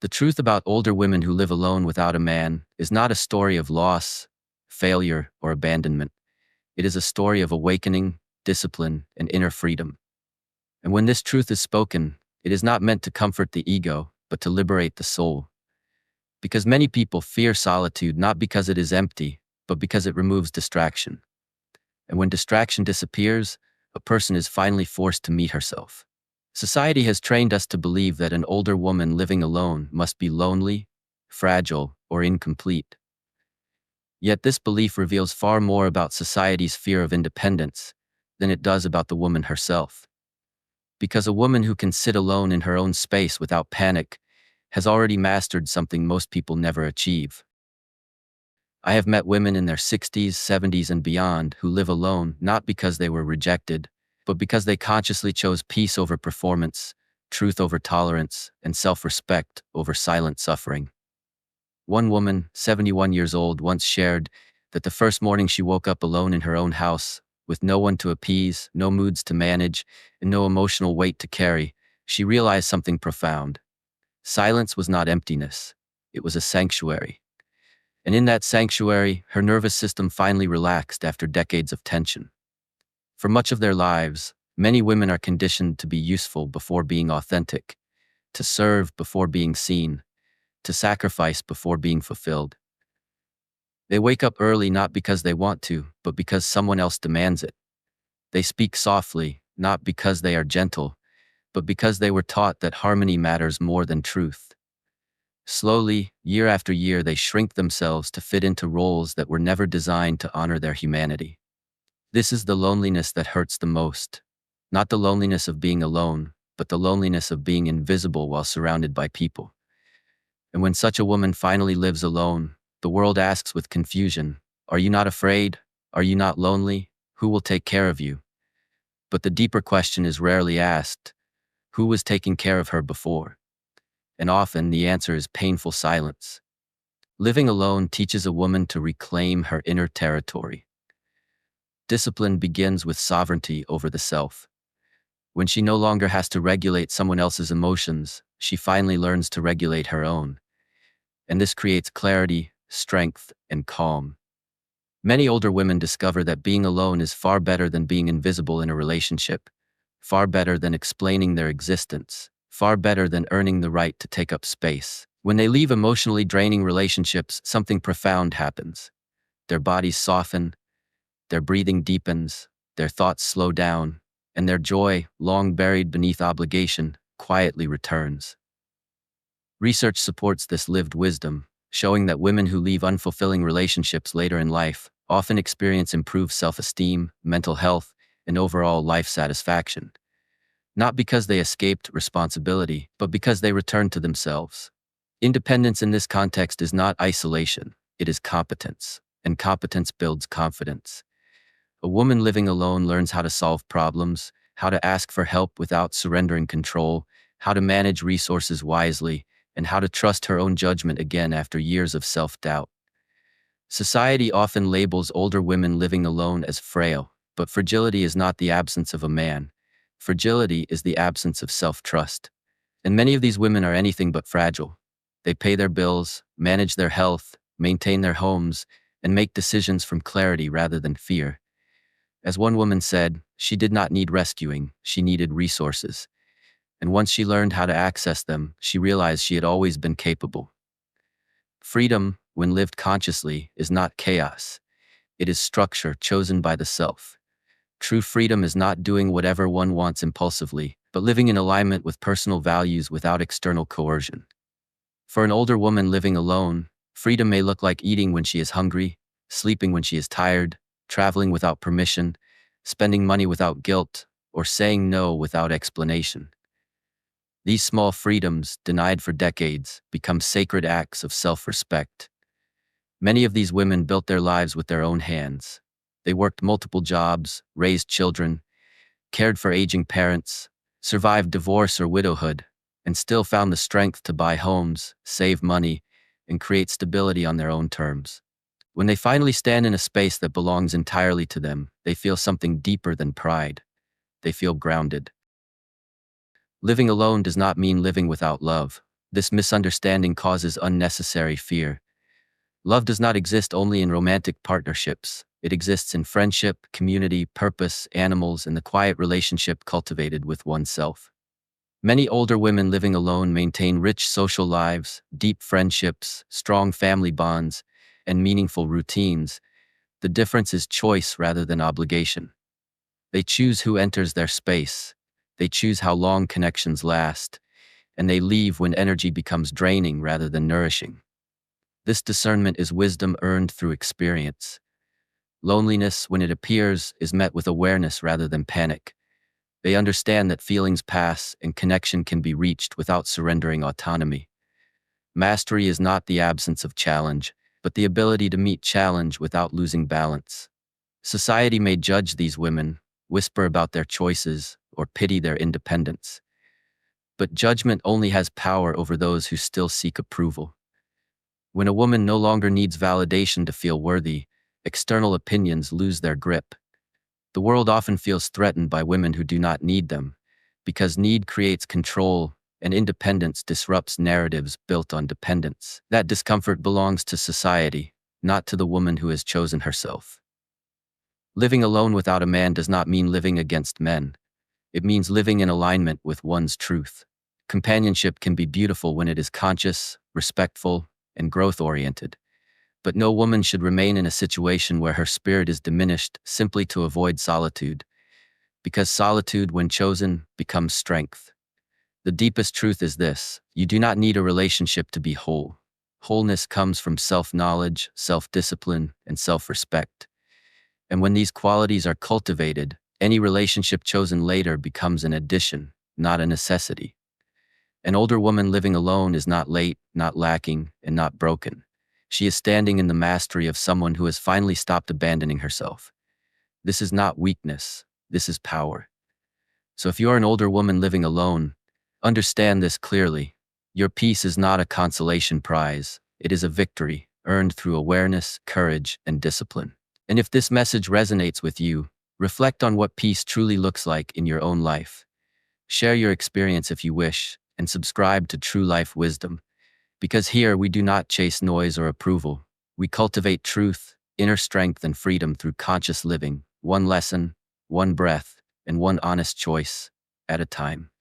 The truth about older women who live alone without a man is not a story of loss, failure, or abandonment. It is a story of awakening, discipline, and inner freedom. And when this truth is spoken, it is not meant to comfort the ego, but to liberate the soul. Because many people fear solitude not because it is empty, but because it removes distraction. And when distraction disappears, a person is finally forced to meet herself. Society has trained us to believe that an older woman living alone must be lonely, fragile, or incomplete. Yet this belief reveals far more about society's fear of independence than it does about the woman herself. Because a woman who can sit alone in her own space without panic has already mastered something most people never achieve. I have met women in their 60s, 70s, and beyond who live alone not because they were rejected, but because they consciously chose peace over performance, truth over tolerance, and self-respect over silent suffering. One woman, 71 years old, once shared that the first morning she woke up alone in her own house, with no one to appease, no moods to manage, and no emotional weight to carry, she realized something profound. Silence was not emptiness. It was a sanctuary. And in that sanctuary, her nervous system finally relaxed after decades of tension. For much of their lives, many women are conditioned to be useful before being authentic, to serve before being seen, to sacrifice before being fulfilled. They wake up early not because they want to, but because someone else demands it. They speak softly, not because they are gentle, but because they were taught that harmony matters more than truth. Slowly, year after year, they shrink themselves to fit into roles that were never designed to honor their humanity. This is the loneliness that hurts the most. Not the loneliness of being alone, but the loneliness of being invisible while surrounded by people. And when such a woman finally lives alone, the world asks with confusion, "Are you not afraid? Are you not lonely? Who will take care of you?" But the deeper question is rarely asked, who was taking care of her before? And often the answer is painful silence. Living alone teaches a woman to reclaim her inner territory. Discipline begins with sovereignty over the self. When she no longer has to regulate someone else's emotions, she finally learns to regulate her own. And this creates clarity, strength, and calm. Many older women discover that being alone is far better than being invisible in a relationship, far better than explaining their existence, far better than earning the right to take up space. When they leave emotionally draining relationships, something profound happens. Their bodies soften, their breathing deepens, their thoughts slow down, and their joy, long buried beneath obligation, quietly returns. Research supports this lived wisdom, showing that women who leave unfulfilling relationships later in life often experience improved self-esteem, mental health, and overall life satisfaction. Not because they escaped responsibility, but because they returned to themselves. Independence in this context is not isolation, it is competence, and competence builds confidence. A woman living alone learns how to solve problems, how to ask for help without surrendering control, how to manage resources wisely, and how to trust her own judgment again after years of self-doubt. Society often labels older women living alone as frail, but fragility is not the absence of a man. Fragility is the absence of self-trust. And many of these women are anything but fragile. They pay their bills, manage their health, maintain their homes, and make decisions from clarity rather than fear. As one woman said, she did not need rescuing, she needed resources. And once she learned how to access them, she realized she had always been capable. Freedom, when lived consciously, is not chaos. It is structure chosen by the self. True freedom is not doing whatever one wants impulsively, but living in alignment with personal values without external coercion. For an older woman living alone, freedom may look like eating when she is hungry, sleeping when she is tired, traveling without permission, spending money without guilt, or saying no without explanation. These small freedoms, denied for decades, become sacred acts of self-respect. Many of these women built their lives with their own hands. They worked multiple jobs, raised children, cared for aging parents, survived divorce or widowhood, and still found the strength to buy homes, save money, and create stability on their own terms. When they finally stand in a space that belongs entirely to them, they feel something deeper than pride. They feel grounded. Living alone does not mean living without love. This misunderstanding causes unnecessary fear. Love does not exist only in romantic partnerships. It exists in friendship, community, purpose, animals, and the quiet relationship cultivated with oneself. Many older women living alone maintain rich social lives, deep friendships, strong family bonds, and meaningful routines. The difference is choice rather than obligation. They choose who enters their space. They choose how long connections last, and they leave when energy becomes draining rather than nourishing. This discernment is wisdom earned through experience. Loneliness, when it appears, is met with awareness rather than panic. They understand that feelings pass and connection can be reached without surrendering autonomy. Mastery is not the absence of challenge, but the ability to meet challenge without losing balance. Society may judge these women, whisper about their choices, or pity their independence. But judgment only has power over those who still seek approval. When a woman no longer needs validation to feel worthy, external opinions lose their grip. The world often feels threatened by women who do not need them, because need creates control, and independence disrupts narratives built on dependence. That discomfort belongs to society, not to the woman who has chosen herself. Living alone without a man does not mean living against men. It means living in alignment with one's truth. Companionship can be beautiful when it is conscious, respectful, and growth-oriented. But no woman should remain in a situation where her spirit is diminished simply to avoid solitude, because solitude, when chosen, becomes strength. The deepest truth is this: you do not need a relationship to be whole. Wholeness comes from self-knowledge, self-discipline, and self-respect. And when these qualities are cultivated, any relationship chosen later becomes an addition, not a necessity. An older woman living alone is not late, not lacking, and not broken. She is standing in the mastery of someone who has finally stopped abandoning herself. This is not weakness, this is power. So if you are an older woman living alone, understand this clearly. Your peace is not a consolation prize, it is a victory, earned through awareness, courage, and discipline. And if this message resonates with you, reflect on what peace truly looks like in your own life. Share your experience if you wish, and subscribe to True Life Wisdom. Because here we do not chase noise or approval. We cultivate truth, inner strength, and freedom through conscious living, one lesson, one breath, and one honest choice at a time.